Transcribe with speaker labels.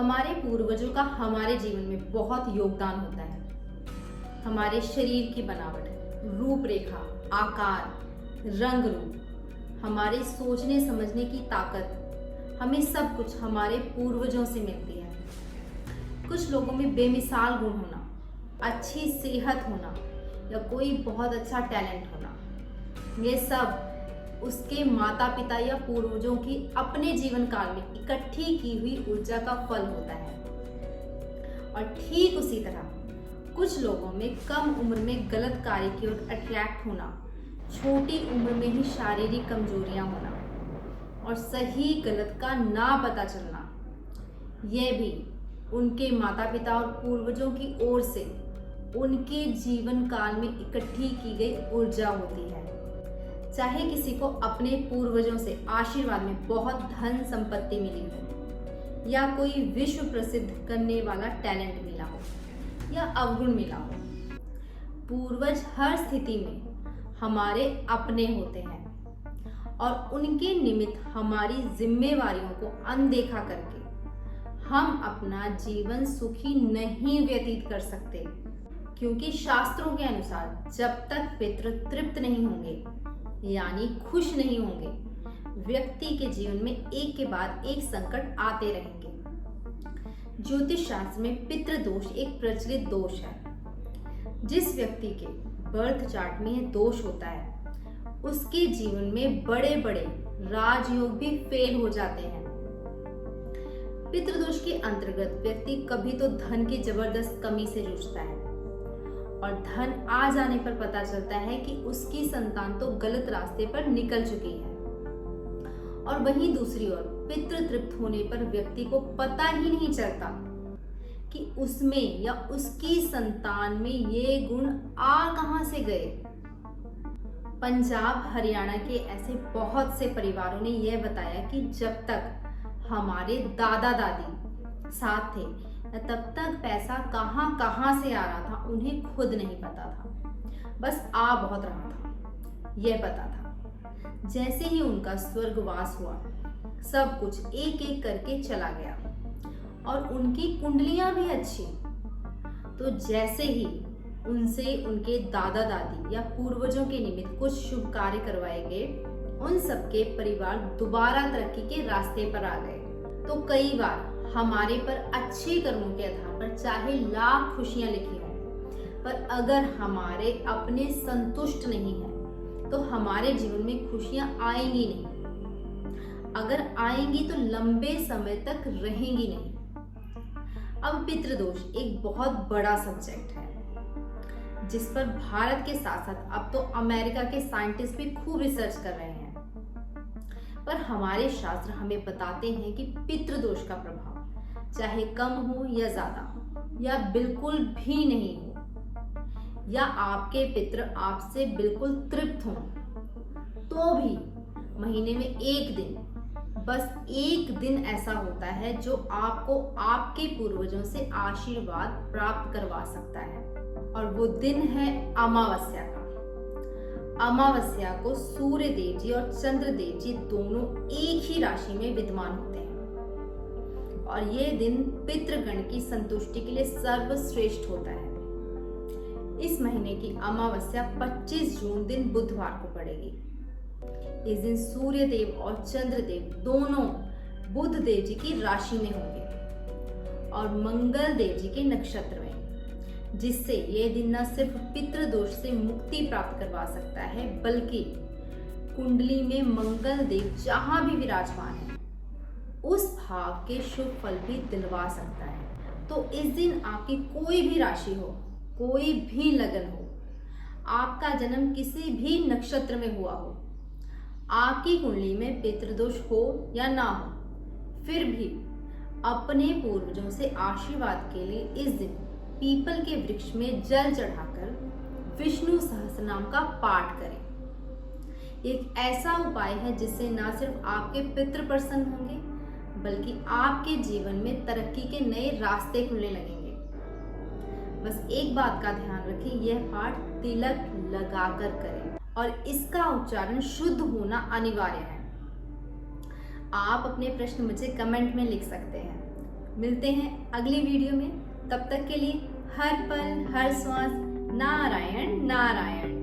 Speaker 1: हमारे पूर्वजों का हमारे जीवन में बहुत योगदान होता है। हमारे शरीर की बनावट, रूपरेखा, आकार, रंग रूप, हमारे सोचने समझने की ताकत, हमें सब कुछ हमारे पूर्वजों से मिलती है। कुछ लोगों में बेमिसाल गुण होना, अच्छी सेहत होना या कोई बहुत अच्छा टैलेंट होना, ये सब उसके माता पिता या पूर्वजों की अपने जीवन काल में इकट्ठी की हुई ऊर्जा का फल होता है। और ठीक उसी तरह कुछ लोगों में कम उम्र में गलत कार्य की ओर अट्रैक्ट होना, छोटी उम्र में ही शारीरिक कमजोरियां होना और सही गलत का ना पता चलना, यह भी उनके माता पिता और पूर्वजों की ओर से उनके जीवन काल में इकट्ठी की गई ऊर्जा होती है। चाहे किसी को अपने पूर्वजों से आशीर्वाद में बहुत धन संपत्ति मिली हो या कोई विश्व प्रसिद्ध करने वाला टैलेंट मिला हो या अवगुण मिला हो, पूर्वज हर स्थिति में हमारे अपने होते हैं और उनके निमित्त हमारी जिम्मेवारियों को अनदेखा करके हम अपना जीवन सुखी नहीं व्यतीत कर सकते। क्योंकि शास्त्रों के अनुसार जब तक पितृ तृप्त नहीं होंगे यानी खुश नहीं होंगे, व्यक्ति के जीवन में एक के बाद एक संकट आते रहेंगे। ज्योतिष शास्त्र में पितृ दोष एक प्रचलित दोष है। जिस व्यक्ति के बर्थ चार्ट में यह दोष होता है, उसके जीवन में बड़े बड़े राजयोग भी फेल हो जाते हैं। पितृदोष के अंतर्गत व्यक्ति कभी तो धन की जबरदस्त कमी से जूझता है और धन आ जाने पर पता चलता है कि उसकी संतान तो गलत रास्ते पर निकल चुकी है। और वहीं दूसरी ओर पितृ तृप्त होने पर व्यक्ति को पता ही नहीं चलता कि उसमें या उसकी संतान में ये गुण आ कहां से गए। पंजाब हरियाणा के ऐसे बहुत से परिवारों ने यह बताया कि जब तक हमारे दादा दादी साथ थे तब तक पैसा कहां से आ रहा था उन्हें खुद नहीं पता था, बस आ बहुत रहा था यह पता था। जैसे ही उनका स्वर्गवास हुआ, सब कुछ एक एक करके चला गया और उनकी कुंडलियां भी अच्छी। तो जैसे ही उनसे उनके दादा दादी या पूर्वजों के निमित्त कुछ शुभ कार्य करवाए गए, उन सबके परिवार दोबारा तरक्की के रास्ते पर आ गए। तो कई बार हमारे पर अच्छे कर्मों के आधार पर चाहे लाख खुशियां लिखी हों, पर अगर हमारे अपने संतुष्ट नहीं है तो हमारे जीवन में खुशियां आएंगी नहीं। अगर आएंगी तो लंबे समय तक रहेंगी नहीं। अब पितृदोष एक बहुत बड़ा सब्जेक्ट है जिस पर भारत के साथ साथ अब तो अमेरिका के साइंटिस्ट भी खूब रिसर्च कर रहे हैं। पर हमारे शास्त्र हमें बताते हैं कि पितृदोष का प्रभाव चाहे कम हो या ज्यादा या बिल्कुल भी नहीं हो, या आपके पितृ आपसे बिल्कुल तृप्त हो, तो भी महीने में एक दिन, बस एक दिन ऐसा होता है जो आपको आपके पूर्वजों से आशीर्वाद प्राप्त करवा सकता है, और वो दिन है अमावस्या का। अमावस्या को सूर्य देव जी और चंद्र देव जी दोनों एक ही राशि में विद्यमान होते हैं और ये दिन पितृगण की संतुष्टि के लिए सर्वश्रेष्ठ होता है। इस महीने की अमावस्या 25 जून दिन बुधवार को पड़ेगी। इस दिन सूर्य देव और चंद्र देव दोनों बुध देव जी की राशि में होंगे और मंगल देव जी के नक्षत्र में, जिससे ये दिन न सिर्फ पितृदोष से मुक्ति प्राप्त करवा सकता है बल्कि कुंडली में मंगल देव जहां भी विराजमान है उस भाव के शुभ फल भी दिलवा सकता है। तो इस दिन आपकी कोई भी राशि हो, कोई भी लगन हो, आपका जन्म किसी भी नक्षत्र में हुआ हो, आपकी कुंडली में पितृदोष हो या ना हो, फिर भी अपने पूर्वजों से आशीर्वाद के लिए इस दिन पीपल के वृक्ष में जल चढ़ाकर विष्णु सहस्रनाम का पाठ करें। एक ऐसा उपाय है जिससे न सिर्फ आपके पितृ प्रसन्न होंगे बल्कि आपके जीवन में तरक्की के नए रास्ते खुलने लगेंगे। बस एक बात का ध्यान रखें, यह पाठ तिलक लगाकर करें और इसका उच्चारण शुद्ध होना अनिवार्य है। आप अपने प्रश्न मुझे कमेंट में लिख सकते हैं। मिलते हैं अगली वीडियो में। तब तक के लिए हर पल हर श्वास नारायण नारायण।